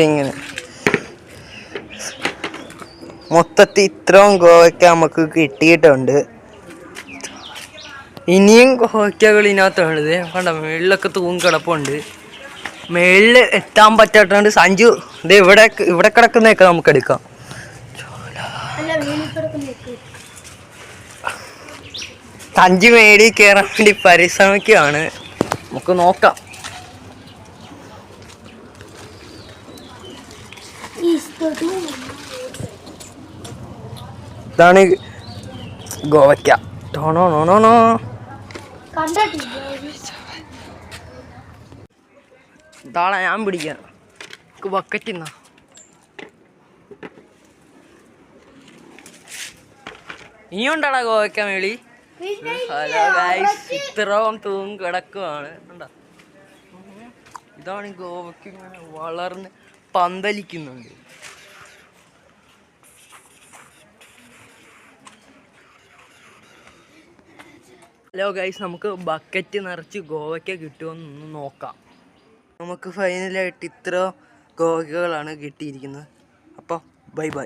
ഇങ്ങനെ മൊത്തത്തിൽ ഇത്രയും ഗോവയ്ക്ക നമുക്ക് കിട്ടിയിട്ടുണ്ട്. ഇനിയും ഗോവയ്ക്കകൾ ഇതിനകത്തുള്ളത് കണ്ട, മേളിലൊക്കെ തൂങ്ങിക്കിടപ്പുണ്ട്. മേളിൽ എത്താൻ പറ്റാത്തതുകൊണ്ട് സഞ്ജു ഇത് ഇവിടെ കിടക്കുന്നതൊക്കെ നമുക്ക് എടുക്കാം. സഞ്ജു മേടിൽ കയറാൻ വേണ്ടി പരിശ്രമിക്കുകയാണ്. നമുക്ക് നോക്കാം. ഇതാണ് ഗോവയ്ക്ക. താളെ ഞാൻ പിടിക്കാം. ബക്കറ്റിന്നാ ഇനിയുണ്ടാടാ ഗോവയ്ക്ക മേളി. ഹലോ ഗൈസ്, ഇത്രയും തൂങ്ങി കിടക്കുവാണ്. ഇതാണ് ഗോവയ്ക്ക ഇങ്ങനെ വളർന്ന് പന്തലിക്കുന്നുണ്ട്. ഹലോ ഗൈസ്, നമുക്ക് ബക്കറ്റ് നിറച്ച് ഗോവയ്ക്ക കിട്ടുമെന്നൊന്ന് നോക്കാം. നമുക്ക് ഫൈനലായിട്ട് ഇത്ര ഗോവയ്ക്കകളാണ് കിട്ടിയിരിക്കുന്നത്. അപ്പോൾ ബൈ ബൈ.